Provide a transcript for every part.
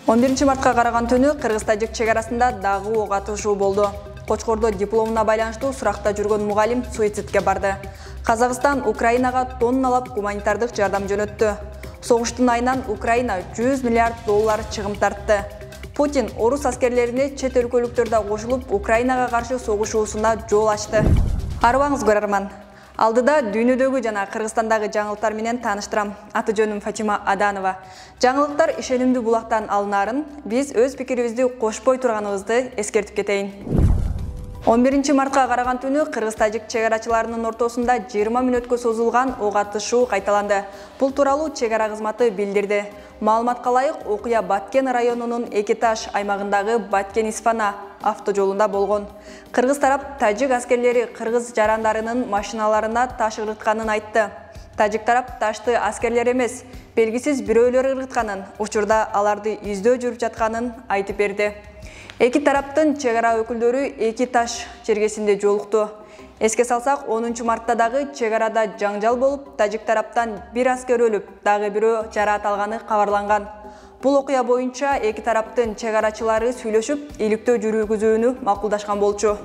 11-мартка караган түнү Кыргыз-Тажик чек арасында дагы ок атышуу болду. Кочкордо дипломуна байланыштуу суракта жүргөн мугалим суицидке барды. Казакстан Украинага тонналап гуманитардык жардам жөнөттү. Согуштун айынан Украина 100 миллиард доллар чыгым тартты. Путин орус аскерлерине чет өлкөлүктөрдө кошулуп Украинага каршы согушуусуна жол ачты. Арыбаңыз көрөрман. Алдыда дүйнөдөгү жана Кыргызстандагы жаңылыктар менен тааныштырам. Аты жөнүм Фатима Аданова. Жаңылыктар ишенимдүү булактан алынаарын биз өз пикирибизди кошпой турганыбызды эскертип кетейин. 11-мартка караган түнү Кыргыз-Тажик чек арачыларынын ортосунда 20 мүнөткө созулган ок атышуу кайталанды. Бул тууралуу чек ара кызматы билдирди. Маалыматка ылайык, окуя Баткен районунун Экиташ аймагындагы Баткен-Исфана автожолунда болгон. Кыргыз тарап тажик аскерлери кыргыз жарандарынын машиналарына таш ыргытканын айтты. Тажик тарап ташты аскерлер эмес, белгисиз бирөөлөр ыргытканын, учурда аларды издөө жүрүп жатканын айтып берди. Эки тараптын чек ара өкүлдөрү Экиташ чергесинде жолукту. Эске салсак, 10-мартта дагы чек арада жаңжал болуп, тажик тараптан бир аскер өлүп, дагы бирөө жараат алганы кабарланган. Бул окуя боюнча эки тараптын чек арачылары сүйлөшүп, иликтөө жүргүзүүнү макулдашкан болчу.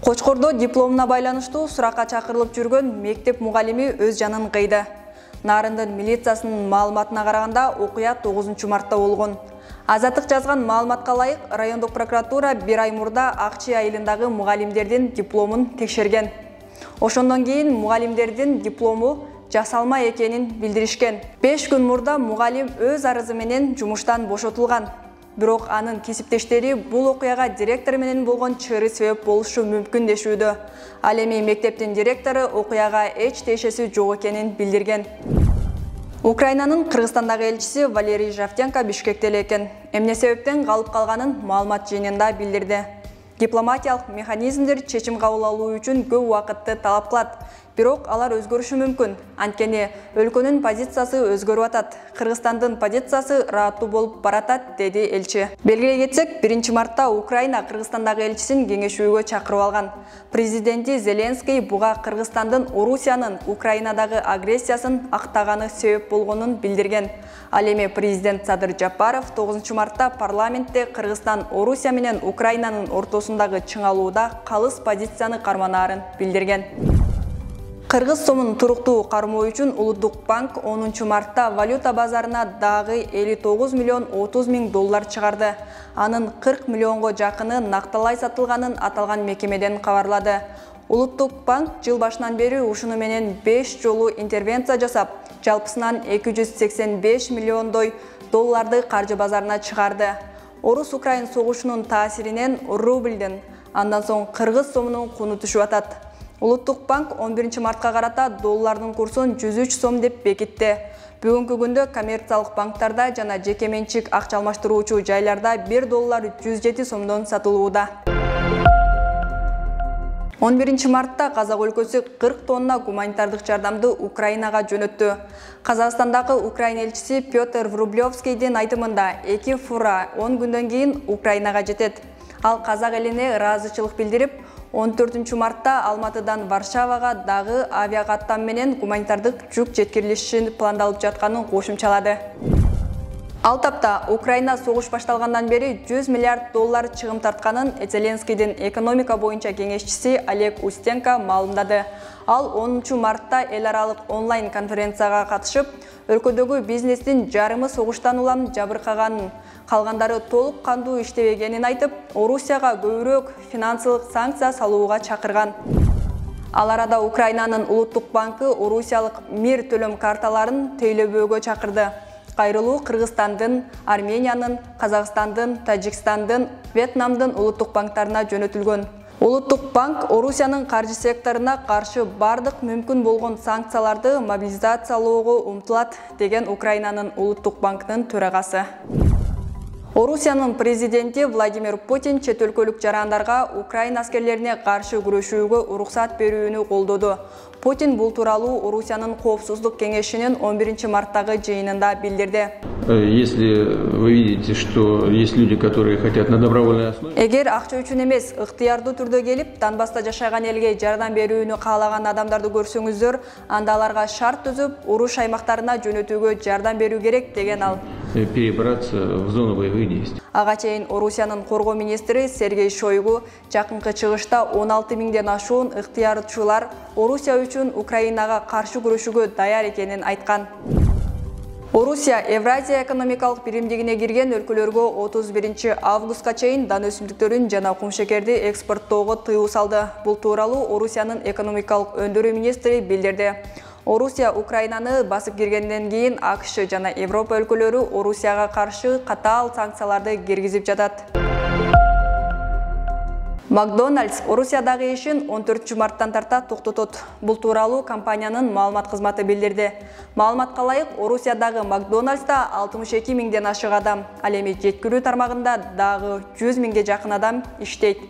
Кочкордо дипломуна байланыштуу суракка чакырылып жүргөн мектеп мугалими өз жанын кыйды. Нарындын милициясынын маалыматына караганда окуя 9-мартта болгон. Азаттык жазган маалыматка ылайык, райондук прокуратура бир ай мурда Акчы айылындагы мугалимдердин дипломун текшерген. Ошондон кийин мугалимдердин диплому жасалма экенин билдиришкен. 5 күн мурда мугалим өз арызы менен жумуштан бошотулган. Бирок анын кесиптештери бул окуяга директор менен болгон чыгыры себеп болушу мүмкүн дешүүдө. Ал эми мектептин директору окуяга эч тиешеси жок экенин билдирген. Украинанын Кыргызстандагы элчиси Валерий Жавтенко Бишкекте экен. Эмне себептен калып калганын маалымат жыйынында билдирди. Дипломатиялык механизмдер чечим кабыл алуу үчүн көп убакытты талап кылат. Бирок алар өзгөрүшү мүмкүн. Анткени өлкөнүн позициясы өзгөрүп атат. Кыргызстандын позициясы рааттуу болуп баратат, деди элчи. Белгилей кетсек, 1-мартта Украина Кыргызстандагы элчисин кеңешүүгө чакырып алган. Президенти Зеленский буга Кыргызстандын Орусиянын Украинадагы агрессиясын актаганы себеп болгонун билдирген. Ал эми президент Садыр Жапаров 9-мартта парламентте Кыргызстан Орусия менен Украинанын ортосундагы чыңалууда калыс позицияны карманаарын билдирген. Кыргыз сомун туруктуу кармоо үчүн Улуттук банк 10-мартта валюта базарына дагы 59 миллион 30 миң доллар чыгарды. Анын 40 миллионго жакыны накталай сатылганын аталган мекемеден кабарлады. Улуттук банк жыл башынан бери ушуну менен 5 жолу интервенция жасап, жалпысынан 285 миллиондой долларды каржы базарына чыгарды. Орус-Украин согушунун таасиринен рубльдин, андан соң кыргыз сомунун куну түшүп атат. Улуттук банк 11-мартка карата доллардын курсун 103 сом деп бекитти. Бүгүнкү күндө коммерциялык банктарда жана жеке менчик акча алмаштыруучу жайларда 1 доллар 107 сомдон сатылууда. 11-мартта Казак өлкөсү 40 тонна гуманитардык жардамды Украинага жөнөттү. Казакстандагы Украина элчиси Петр Врублевскийдин айтымында 2 фура 10 күндөн кийин Украинага жетет. Ал казак элине ыраазычылык билдирип, 14-мартта Алматыдан Варшавага дагы авиакаттам менен гуманитардык жүк жеткирилиши пландалып жатканын кошумчалады. Ал тапта Украина согуш башталгандан бери 100 миллиард доллар чыгым тартканын Зеленскийдин экономика боюнча кеңешчиси Олег Устенко маалымдады. Ал 10-мартта эл аралык онлайн конференцияга катышып, өлкөдөгү бизнестин жарымы согуштан улам жабыркаганын, калгандары толук кандуу иштебегенин айтып, Орусияга көбүрөөк финансылык санкция салууга чакырган. Ал арада Украинанын Улуттук банкы орусиялык мир төлөм карталарын тейлөбөөгө чакырды. Кайрылуу Кыргызстандын, Армениянын, Казакстандын, Тажикстандын, Вьетнамдын улуттук банктарына жөнөтүлгөн. Улуттук банк Орусиянын каржы секторуна каршы бардык мүмкүн болгон санкцияларды мобилизациялоого умтулат, деген Украинанын Улуттук банкынын төрагасы. Орусиянын президенти Владимир Путин чет өлкөлүк жарандарга Украина аскерлерине каршы күрөшүүгө уруксат берүүнү колдоду. Путин бул тууралуу Орусиянын коопсуздук кеңешинин 11-марттагы жыйынында билдирди. Если вы видите, что есть люди, которые хотят на добровольной основе. Эгер акча үчүн эмес, ыктыярдуу түрдө келип, Донбасста жашаган элге жардам берүүнү каалаган адамдарды көрсөңүздөр, анда аларга шарт түзүп, уруш аймактарына жөнөтүүгө жардам берүү керек деген ал. Перебраться в зону боевых действий. Ага чейин Орусиянын коргоо министри Сергей Шойгу жакынкы чыгышта 16 миңден ашуун ыктыярчылар Орусия үчүн Украинага каршы күрөшүүгө даяр экенин айткан. Орусия Евразия экономикалык биримдигине кирген өлкөлөргө 31 августка чейин дан өсүмдүктөрүн жана кумшекерди экспорттоого тыюу салды. Бул тууралуу Орусиянын экономикалык өндүрүү министри билдирди. Орусия Украинаны басып киргенден кийин АКШ жана Европа өлкөлөрү Орусияга каршы катаал санкцияларды киргизип жатат. Макдональдс Орусиядагы ишин 14 марттан тарта токтотот. Бул тууралуу компаниянын маалымат кызматы билдирди. Маалыматка ылайык, Орусиядагы Макдональдста 62 миңден ашык адам, ал эми жеткирүү тармагында дагы 100 миңге жакын адам иштейт.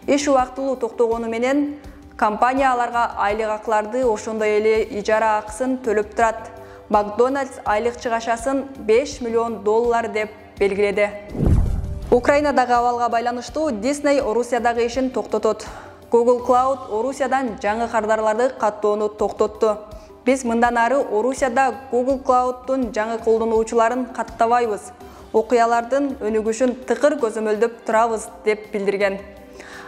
Иш убактылуу токтогону менен компания аларга айлык акыларды, ошондой эле ижара акысын төлөп турат. Макдональдс айлык чыгашасын $5 миллион деп белгиледи. Украинадагы абалга байланыштуу Disney Орусиядагы ишин токтотот. Google Cloud Орусиядан жаңы кардарларды каттоону токтотту. Биз мындан ары Орусияда Google Cloud'тун жаңы колдонуучуларын каттабайбыз. Окуялардын өнүгүшүн тыкыр көзөмөлдөп турабыз деп билдирген.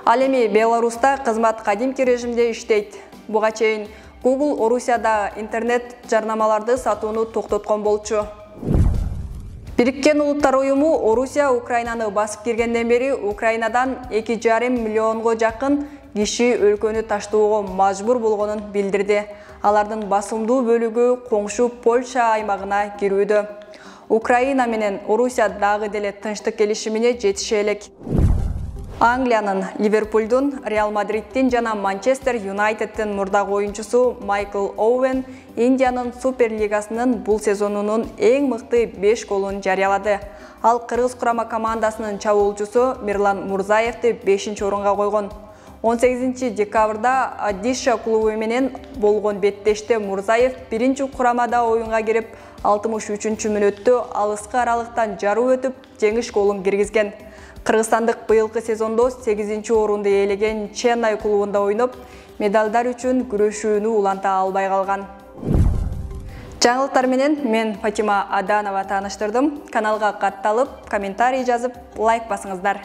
Ал эми Беларуста кызмат кадимки режимде иштейт. Буга чейин Google Орусияда интернет жарнамаларды сатууну токтоткон болчу. Бириккен Улуттар Уюму Орусия Украинаны басып киргенден бери Украинадан 2,5 миллионго жакын киши өлкөнү таштоого мажбур болгонун билдирди. Алардын басымдуу бөлүгү коңшу Польша аймагына кирүүдө. Украина менен Орусия дагы деле тынчтык келишимине жетише элек. Англиянын Ливерпульдун, Реал Мадридтин жана Манчестер Юнайтедтин мурдагы оюнчусу Майкл Оуэн Индиянын Суперлигасынын бул сезонунун эң мыкты 5 голун жарыялады. Ал кыргыз курама командасынын чабуулчусу Мирлан Мурзаевди 5-орунга койгон. 18 декабрда Адиша клубу менен болгон беттеште Мурзаев 1-курамада оюнга кирип, 63-мүнөттө алыскы аралыктан жаруу өтүп, жеңиш голун киргизген. Кыргызстандык быйылкы сезондо 8-орунду ээлеген Ченнай клубунда ойноп, медалдар үчүн күрөшүүнү уланта албай калган. Жаңылыктар менен мен Фатима Аданова тааныштырдым. Каналга катталып, комментарий жазып, лайк басыңыздар.